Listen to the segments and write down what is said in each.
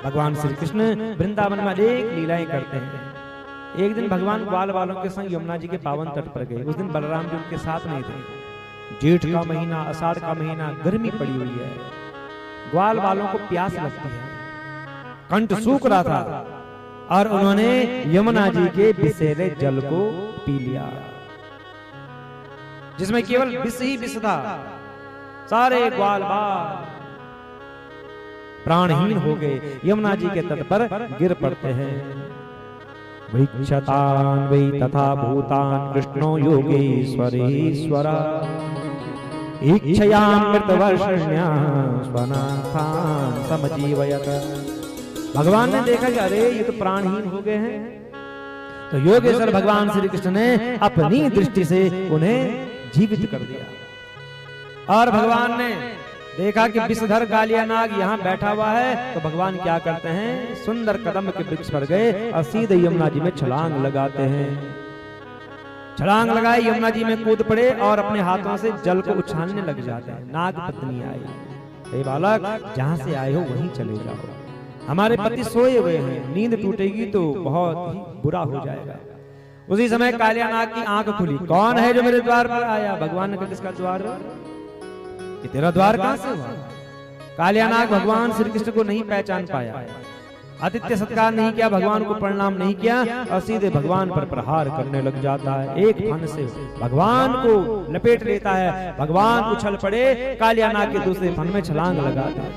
भगवान श्री कृष्ण वृंदावन में अनेक लीलाएं करते हैं। एक दिन भगवान ग्वाल वालों के संग यमुना जी के पावन तट पर गए। उस दिन बलराम जी उनके साथ नहीं थे। जेठ का महीना, आषाढ़ का महीना, गर्मी पड़ी हुई है। ग्वाल वालों को प्यास लगती है, कंठ सूख रहा था और उन्होंने यमुना जी के विषैले जल को पी लिया, जिसमें केवल विष ही विष था। सारे ग्वाल बाल प्राणहीन हो गए, यमुना जी के तट पर गिर पड़ते हैं। वीक्षतान वै तथा भूतान कृष्णो योगेश्वरेश्वरा इच्छयामृतवर्षण्या स्वनाथान समजीवयत। भगवान ने देखा कि अरे ये तो प्राणहीन हो गए हैं, तो योगेश्वर भगवान श्री कृष्ण ने अपनी दृष्टि से उन्हें जीवित कर दिया। और भगवान ने देखा कि विषधर कालिया नाग यहाँ बैठा हुआ है, तो भगवान क्या करते हैं, सुंदर कदम के वृक्ष पर गए और सीधे यमुना जी में छलांग लगाते हैं। छलांग लगाए, यमुना जी में कूद पड़े और अपने हाथों से जल को उछालने लग जाते हैं। नाग पत्नी आई, हे बालक जहां से आए हो वहीं चले जाओ, हमारे पति सोए हुए हैं, नींद टूटेगी तो बहुत ही बुरा हो जाएगा। उसी समय कालिया नाग की आंख खुली। कौन है जो मेरे द्वार पर आया? भगवान ने कहा किसका द्वार? कि तेरा द्वार कहां से हुआ? कालिया नाग भगवान श्री कृष्ण को नहीं पहचान पाया, आतिथ्य सत्कार नहीं किया, भगवान को प्रणाम नहीं किया और सीधे भगवान पर प्रहार करने लग जाता है। एक फन से भगवान को लपेट लेता है। भगवान उछल पड़े, कालिया नाग के दूसरे फन में छलांग लगाता है।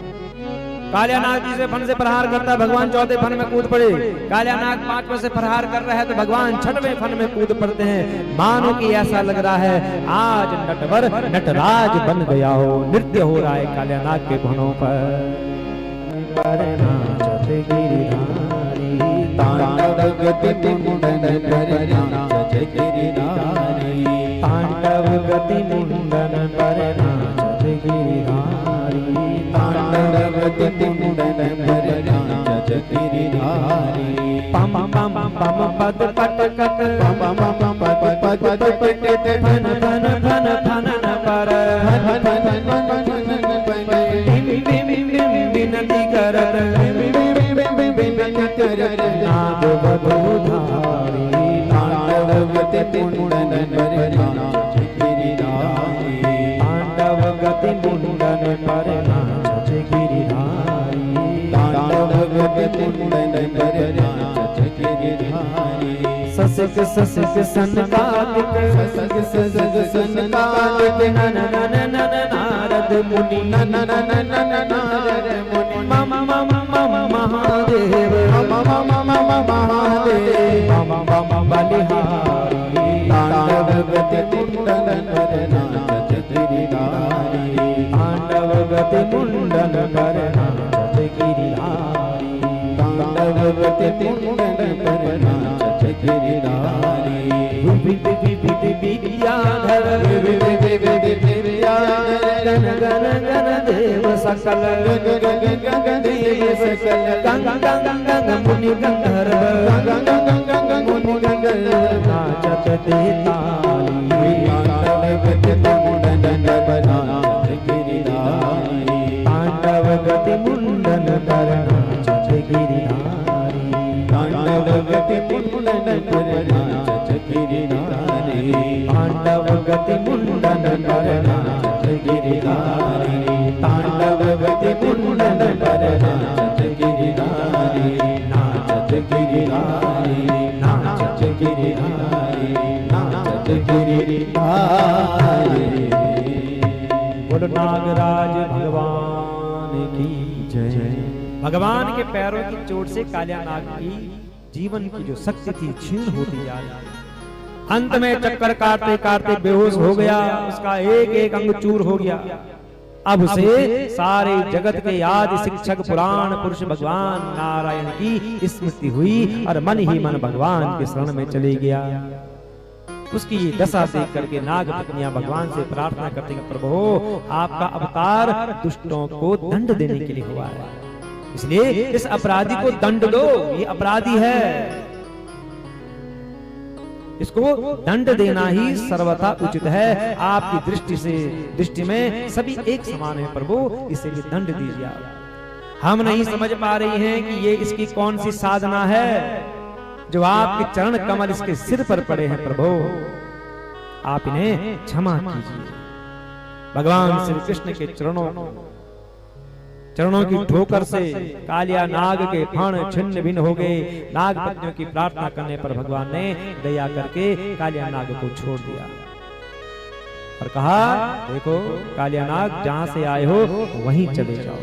कालिया नाग तीसरे फन से प्रहार करता है, भगवान चौथे फन में कूद पड़े। कालिया नाग पांचवें से प्रहार कर रहा है तो भगवान छठवें फन में कूद पड़ते हैं। मानो कि ऐसा लग रहा है आज नटवर नटराज बन गया हो, नृत्य हो रहा है कालिया नाग के फनों पर। तांडव गति मुंडन पर नाचत गिरिधारी, तांडव गति मुंडन पर नाचत गिरिधारी, तांडव गति मुंडन पर नाचत गिरिधारी। पम पम पम पद पट कट पम पम पद पद पट धन धन धन धन पर विनती करत नाद बधूधारी, तांडव गति मुंडन पर नाचत गिरिधारी, तांडव गति मुंडन पर नाचत गिरिधारी, तांडव गति मुंडन पर नाचत गिरिधारी। ससक ससक सनकादिक, ससक ससक सनकादिक, नन नन नन नारद मुनि, नन नन नन नारद मुनि, मम मम मम महादेव, मम मम मम महादेव, मम मम बलिहारी, तांडव गति मुंडन पर नाचत गिरिधारी, तांडव गति मुंडन पर नाचत गिरिधारी, तांडव गति मुंडन पर नाचत गिरिधारी। विद्याधर गण गण गण देव सकल, गण देव सकल, गंग गंग गंग मुनि गंधर्व, गंग गंग मुनि गंधर्व नाचत देताली, तांडव गति मुंडन पर नाचत गिरिधारी, तांडव गति मुंडन पर नाचत गिरिधारी, तांडव गति मुंडन पर नाचत गिरिधारी, तांडव गति मुंडन पर नाचत गिरिधारी, तांडव गति मुंडन पर नाचत गिरिधारी, नाचत गिरिधारी, नाचत गिरिधारी, नाचत गिरिधारी। बोलो नागराज भगवान की जय। भगवान के पैरों की चोट से कालिया नाग की जीवन की जो शक्ति थी क्षीण होती जा रही। अंत में चक्कर काटते काटते बेहोश हो गया, उसका एक एक अंग चूर हो गया। अब उसे सारे जगत के आदि शिक्षक पुराण पुरुष भगवान नारायण की स्मृति हुई और मन ही मन भगवान के शरण में चले गया। उसकी ये दशा देख करके नाग पत्नियां भगवान से प्रार्थना करते हैं, प्रभु आपका अवतार दुष्टों को दंड देने के लिए हुआ है, इसलिए इस अपराधी को दंड दो, ये अपराधी है, इसको दंड देना ही सर्वथा उचित है। आपकी दृष्टि में सभी एक समान है प्रभु, इसीलिए दंड दीजिए आप। हम नहीं समझ पा रही हैं कि ये इसकी कौन सी साधना है जो आपके चरण कमल इसके सिर पर पड़े हैं। प्रभु आप इन्हें क्षमा कीजिए। भगवान श्री कृष्ण के चरणों की ठोकर से कालिया नाग के फण छिन्न भिन्न हो गए। नाग पत्नियों की प्रार्थना करने पर भगवान ने दया करके कालिया नाग को छोड़ दिया और कहा, देखो कालिया नाग जहां से आए हो वहीं चले जाओ।